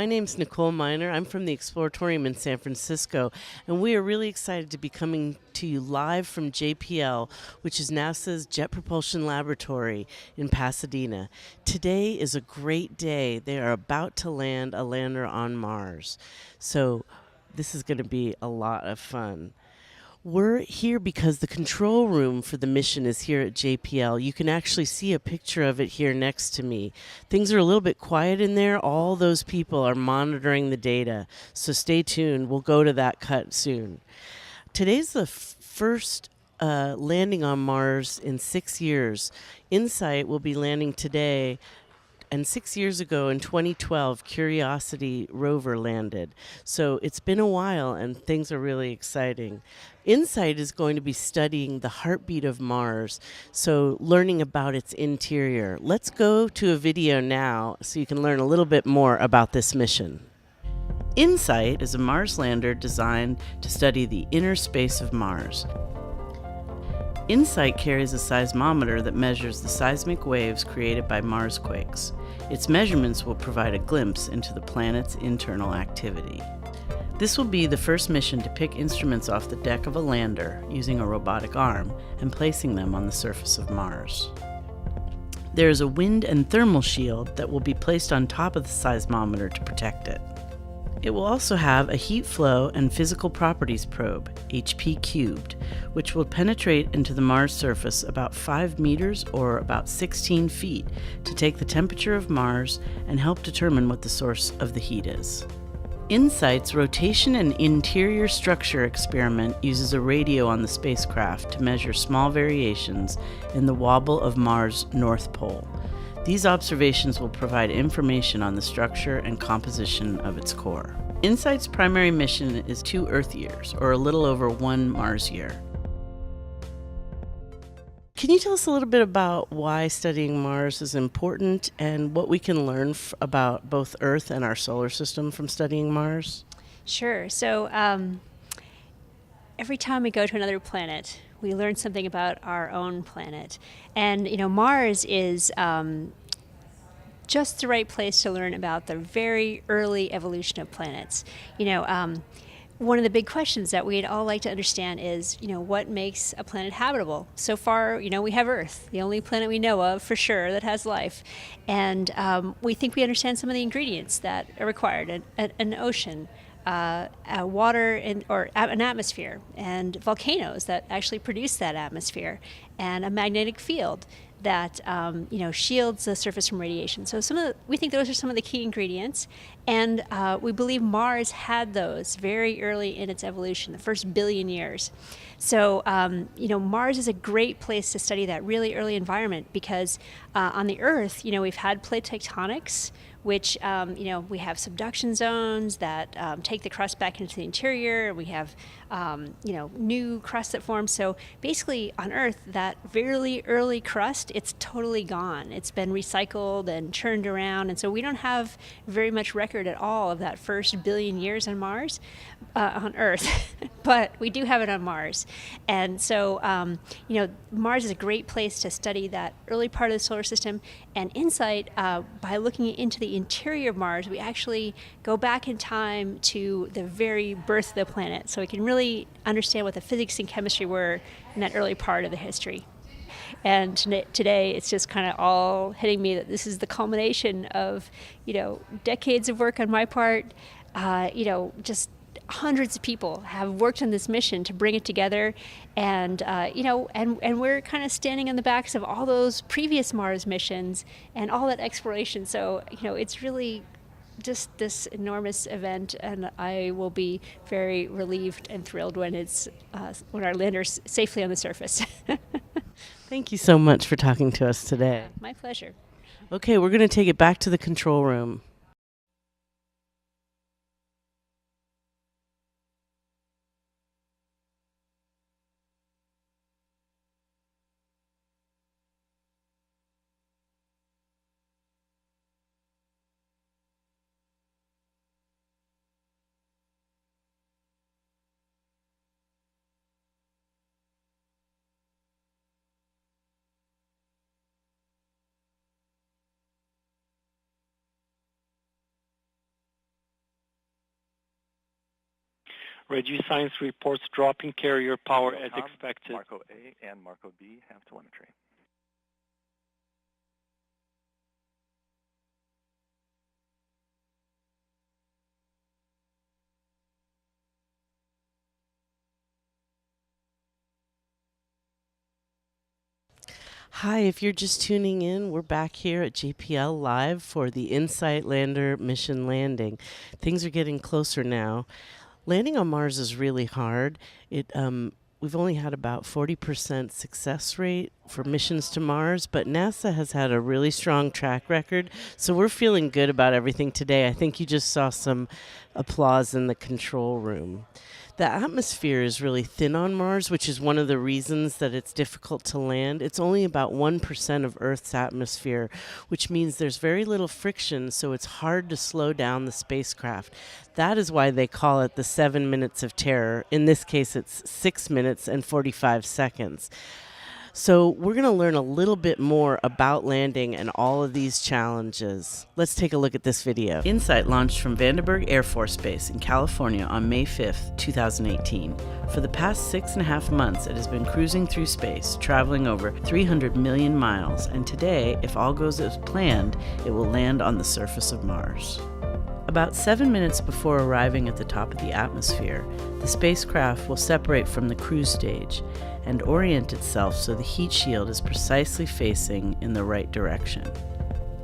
My name's Nicole Miner. I'm from the Exploratorium in San Francisco, and we are really excited to be coming to you live from JPL, which is NASA's Jet Propulsion Laboratory in Pasadena. Today is a great day. They are about to land a lander on Mars. So this is going to be a lot of fun. We're here because the control room for the mission is here at JPL. You can actually see a picture of it here next to me. Things are a little bit quiet in there. All those people are monitoring the data. So stay tuned. We'll go to that cut soon. Today's the first landing on Mars in 6 years. InSight will be landing today. And 6 years ago, in 2012, Curiosity rover landed. So it's been a while, and things are really exciting. InSight is going to be studying the heartbeat of Mars, so learning about its interior. Let's go to a video now so you can learn a little bit more about this mission. InSight is a Mars lander designed to study the inner space of Mars. InSight carries a seismometer that measures the seismic waves created by Mars quakes. Its measurements will provide a glimpse into the planet's internal activity. This will be the first mission to pick instruments off the deck of a lander using a robotic arm and placing them on the surface of Mars. There is a wind and thermal shield that will be placed on top of the seismometer to protect it. It will also have a heat flow and physical properties probe, HP cubed, which will penetrate into the Mars surface about 5 meters or about 16 feet to take the temperature of Mars and help determine what the source of the heat is. InSight's rotation and interior structure experiment uses a radio on the spacecraft to measure small variations in the wobble of Mars' North Pole. These observations will provide information on the structure and composition of its core. InSight's primary mission is 2 Earth years, or a little over 1 Mars year. Can you tell us a little bit about why studying Mars is important and what we can learn about both Earth and our solar system from studying Mars? Sure. So every time we go to another planet, we learn something about our own planet. And, Mars is just the right place to learn about the very early evolution of planets. One of the big questions that we'd all like to understand is, what makes a planet habitable? So far, we have Earth, the only planet we know of for sure that has life. And we think we understand some of the ingredients that are required, an ocean, water or an atmosphere, and volcanoes that actually produce that atmosphere, and a magnetic field that shields the surface from radiation. So we think those are some of the key ingredients, and we believe Mars had those very early in its evolution, the first billion years. So Mars is a great place to study that really early environment because on the Earth, we've had plate tectonics, which, we have subduction zones that take the crust back into the interior. We have, new crust that forms. So basically on Earth, that very early crust, it's totally gone. It's been recycled and churned around. And so we don't have very much record at all of that first billion years on Mars, on Earth, but we do have it on Mars. And so, Mars is a great place to study that early part of the solar system. And InSight, by looking into the interior of Mars, we actually go back in time to the very birth of the planet, so we can really understand what the physics and chemistry were in that early part of the history. And today, it's just kind of all hitting me that this is the culmination of, decades of work on my part, just hundreds of people have worked on this mission to bring it together, and and we're kind of standing on the backs of all those previous Mars missions and all that exploration. So it's really just this enormous event, and I will be very relieved and thrilled when when our lander's safely on the surface. Thank you so much for talking to us today. My pleasure. Okay, we're going to take it back to the control room. Reggie Science reports drop in carrier power as expected. Marco A and Marco B have telemetry. Hi, if you're just tuning in, we're back here at JPL Live for the InSight Lander mission landing. Things are getting closer now. Landing on Mars is really hard. We've only had about 40% success rate for missions to Mars, but NASA has had a really strong track record, so we're feeling good about everything today. I think you just saw some applause in the control room. The atmosphere is really thin on Mars, which is one of the reasons that it's difficult to land. It's only about 1% of Earth's atmosphere, which means there's very little friction, so it's hard to slow down the spacecraft. That is why they call it the 7 minutes of terror. In this case, it's 6 minutes and 45 seconds. So we're going to learn a little bit more about landing and all of these challenges. Let's take a look at this video. InSight launched from Vandenberg Air Force Base in California on May 5th, 2018. For the past 6.5 months, it has been cruising through space, traveling over 300 million miles, and today, if all goes as planned, it will land on the surface of Mars. About 7 minutes before arriving at the top of the atmosphere, the spacecraft will separate from the cruise stage and orient itself so the heat shield is precisely facing in the right direction.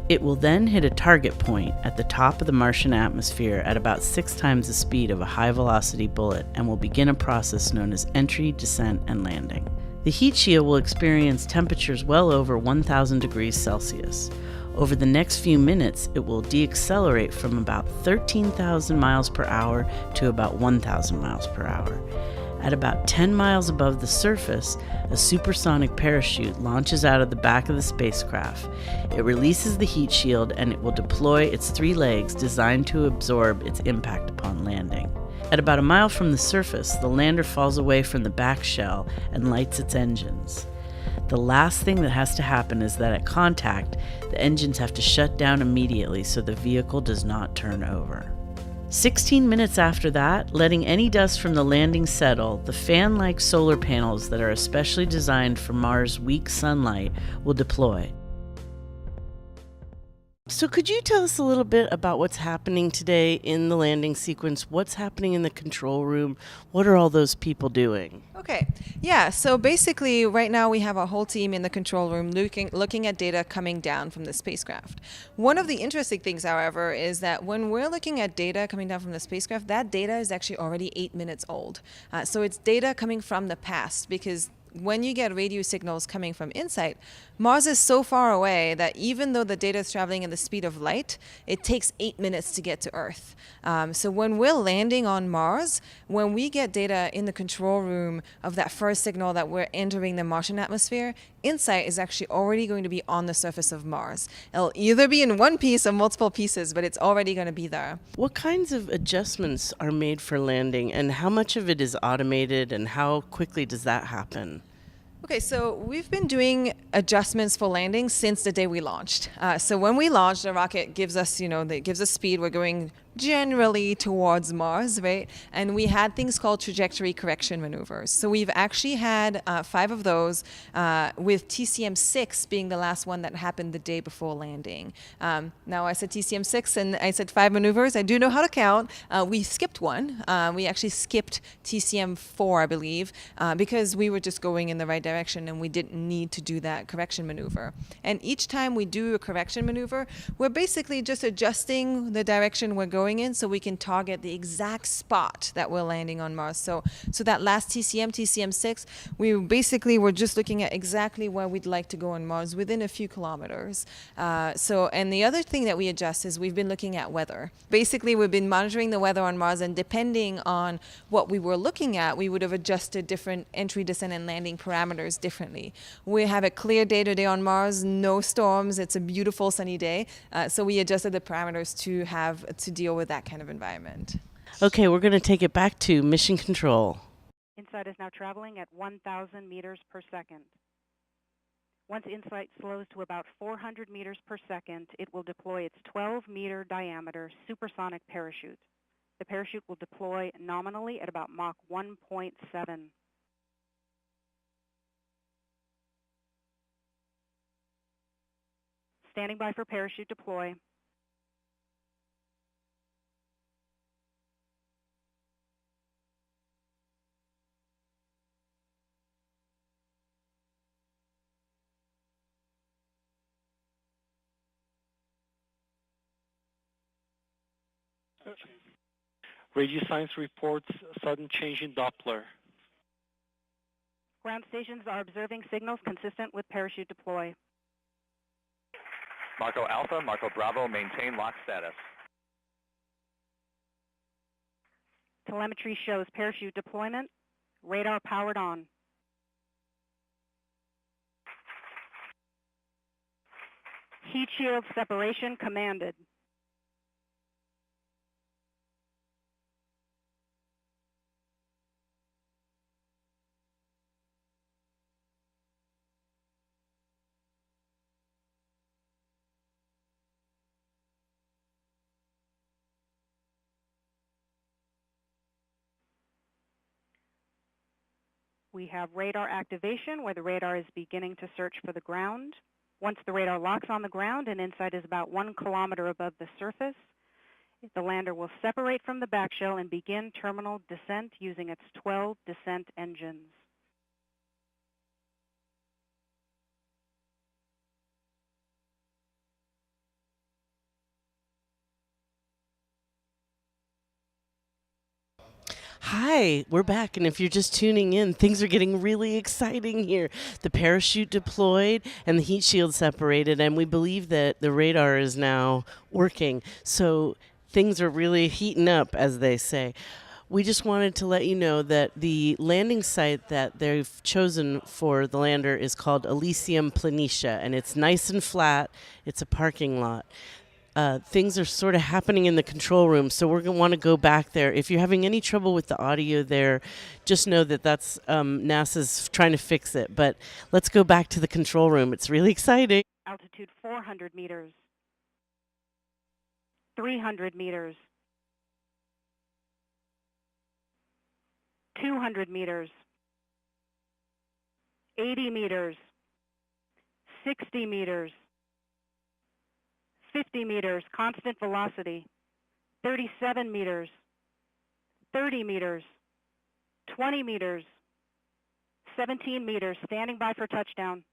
It will then hit a target point at the top of the Martian atmosphere at about 6 times the speed of a high-velocity bullet and will begin a process known as entry, descent, and landing. The heat shield will experience temperatures well over 1,000 degrees Celsius. Over the next few minutes, it will deaccelerate from about 13,000 miles per hour to about 1,000 miles per hour. At about 10 miles above the surface, a supersonic parachute launches out of the back of the spacecraft. It releases the heat shield and it will deploy its 3 legs designed to absorb its impact upon landing. At about a mile from the surface, the lander falls away from the back shell and lights its engines. The last thing that has to happen is that at contact, the engines have to shut down immediately so the vehicle does not turn over. 16 minutes after that, letting any dust from the landing settle, the fan-like solar panels that are especially designed for Mars' weak sunlight will deploy. So could you tell us a little bit about what's happening today in the landing sequence? What's happening in the control room? What are all those people doing? Okay, yeah, so basically right now we have a whole team in the control room looking at data coming down from the spacecraft. One of the interesting things, however, is that when we're looking at data coming down from the spacecraft, that data is actually already 8 minutes old. So it's data coming from the past, because when you get radio signals coming from InSight, Mars is so far away that even though the data is traveling at the speed of light, it takes 8 minutes to get to Earth. So when we're landing on Mars, when we get data in the control room of that first signal that we're entering the Martian atmosphere, InSight is actually already going to be on the surface of Mars. It'll either be in one piece or multiple pieces, but it's already going to be there. What kinds of adjustments are made for landing, and how much of it is automated, and how quickly does that happen? Okay, so we've been doing adjustments for landing since the day we launched. So when we launched, the rocket gives us, it gives us speed. We're going generally towards Mars, right? And we had things called trajectory correction maneuvers. So we've actually had 5 of those, with TCM6 being the last one that happened the day before landing. Now I said TCM6 and I said 5 maneuvers. I do know how to count. We skipped one. We actually skipped TCM4, I believe, because we were just going in the right direction and we didn't need to do that correction maneuver. And each time we do a correction maneuver, we're basically just adjusting the direction we're going in so we can target the exact spot that we're landing on Mars. So that last TCM6, we basically were just looking at exactly where we'd like to go on Mars within a few kilometers. And the other thing that we adjust is we've been looking at weather. Basically, we've been monitoring the weather on Mars, and depending on what we were looking at, we would have adjusted different entry, descent, and landing parameters differently. We have a clear day today on Mars, no storms, it's a beautiful sunny day. So we adjusted the parameters to deal with that kind of environment. Okay, we're going to take it back to mission control. InSight is now traveling at 1,000 meters per second. Once InSight slows to about 400 meters per second, it will deploy its 12-meter diameter supersonic parachute. The parachute will deploy nominally at about Mach 1.7. Standing by for parachute deploy. Radio science reports sudden change in Doppler. Ground stations are observing signals consistent with parachute deploy. Marco Alpha, Marco Bravo, maintain lock status. Telemetry shows parachute deployment. Radar powered on. Heat shield separation commanded. We have radar activation where the radar is beginning to search for the ground. Once the radar locks on the ground and InSight is about 1 kilometer above the surface, the lander will separate from the backshell and begin terminal descent using its 12 descent engines. Hi, we're back, and if you're just tuning in, things are getting really exciting here. The parachute deployed and the heat shield separated, and we believe that the radar is now working. So things are really heating up, as they say. We just wanted to let you know that the landing site that they've chosen for the lander is called Elysium Planitia, and it's nice and flat. It's a parking lot. Things are sort of happening in the control room, so we're going to want to go back there. If you're having any trouble with the audio there, just know that that's NASA's trying to fix it. But let's go back to the control room. It's really exciting. Altitude 400 meters, 300 meters, 200 meters, 80 meters, 60 meters, 50 meters, constant velocity, 37 meters, 30 meters, 20 meters, 17 meters, standing by for touchdown.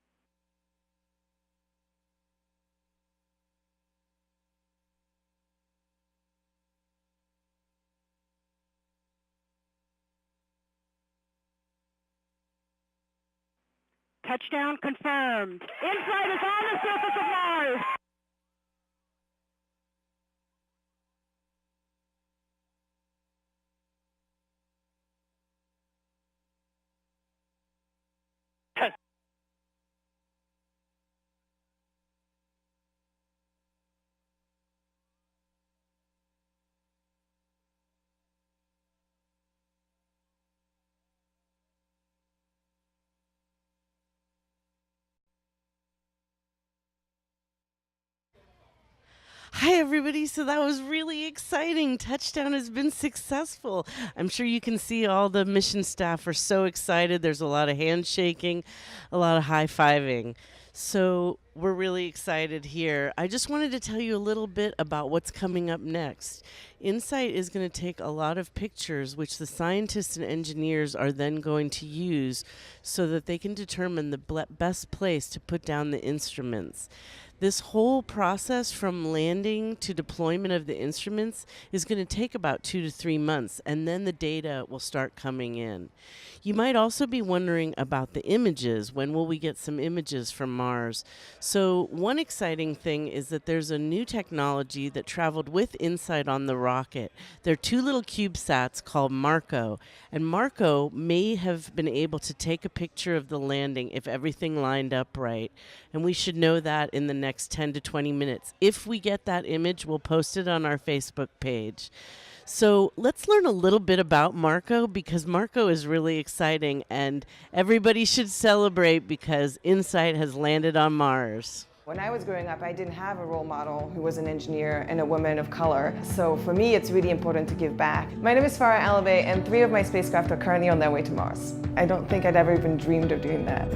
Touchdown confirmed. InSight is on the surface of Mars. Hi, everybody. So that was really exciting. Touchdown has been successful. I'm sure you can see all the mission staff are so excited. There's a lot of handshaking, a lot of high-fiving. So we're really excited here. I just wanted to tell you a little bit about what's coming up next. InSight is going to take a lot of pictures, which the scientists and engineers are then going to use so that they can determine the best place to put down the instruments. This whole process from landing to deployment of the instruments is going to take about 2 to 3 months, and then the data will start coming in. You might also be wondering about the images. When will we get some images from Mars? So one exciting thing is that there's a new technology that traveled with InSight on the rocket. There are 2 little CubeSats called Marco, and Marco may have been able to take a picture of the landing if everything lined up right, and we should know that in the next 10 to 20 minutes. If we get that image, we'll post it on our Facebook page. So let's learn a little bit about Marco, because Marco is really exciting and everybody should celebrate because InSight has landed on Mars. When I was growing up, I didn't have a role model who was an engineer and a woman of color. So for me, it's really important to give back. My name is Farah Alabay, and 3 of my spacecraft are currently on their way to Mars. I don't think I'd ever even dreamed of doing that.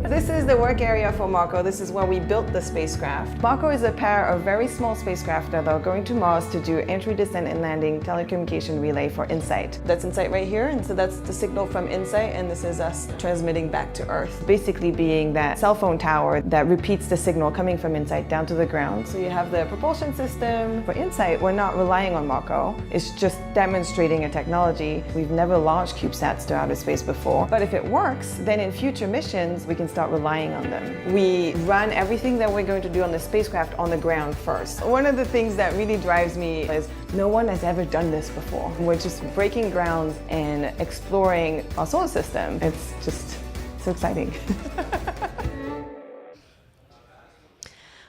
This is the work area for Marco. This is where we built the spacecraft. Marco is a pair of very small spacecraft that are going to Mars to do entry, descent, and landing telecommunication relay for InSight. That's InSight right here, and so that's the signal from InSight, and this is us transmitting back to Earth. Basically being that cell phone tower that repeats the signal coming from InSight down to the ground. So you have the propulsion system. For InSight, we're not relying on Marco. It's just demonstrating a technology. We've never launched CubeSats to outer space before, but if it works, then in future missions, we can start relying on them. We run everything that we're going to do on the spacecraft on the ground first. One of the things that really drives me is no one has ever done this before. We're just breaking grounds and exploring our solar system. It's just so exciting.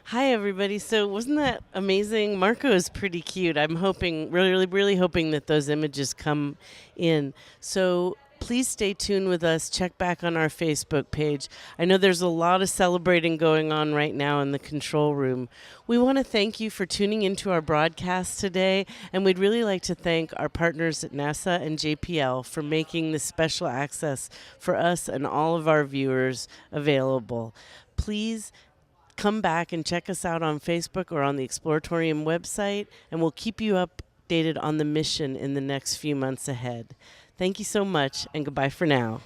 Hi, everybody. So wasn't that amazing? Marco is pretty cute. I'm hoping, really hoping that those images come in. So please stay tuned with us. Check back on our Facebook page. I know there's a lot of celebrating going on right now in the control room. We want to thank you for tuning into our broadcast today, and we'd really like to thank our partners at NASA and JPL for making this special access for us and all of our viewers available. Please come back and check us out on Facebook or on the Exploratorium website, and we'll keep you updated on the mission in the next few months ahead. Thank you so much, and goodbye for now.